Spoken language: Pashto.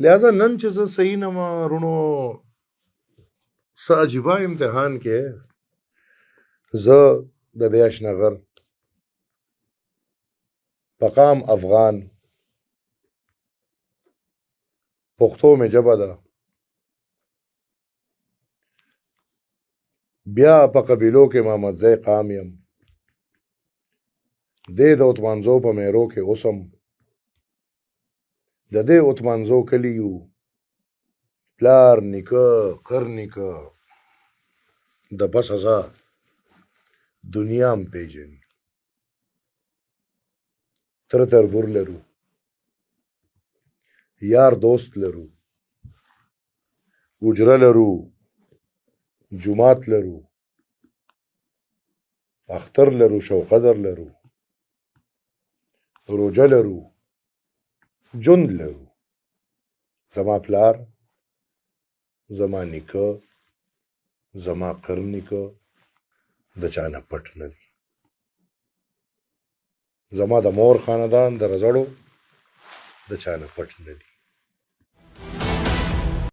لہذا نن چې زه صحیح نه ما رونو څه عجیبه امتحان کې زه د دې اشنغر پقام افغان پښتو مې ژبه ده بیا په قبیلو کې محمدزی قام یم دې د عثمانزو په میرو کې اوسم د دې عثمانزو کلی یو پلار نیکه قر نیکه د بس ازا دنیا م پیژني تر تربور لرو یار دوست لرو اجره لرو جماعت لرو اختر لرو شوقدر لرو روجه لرو جند لرو زما پلار زما نیکه زما قر نیکه د چانه پټ نه دي زما د مور خاندان د رزړو د چانه پټ نه دي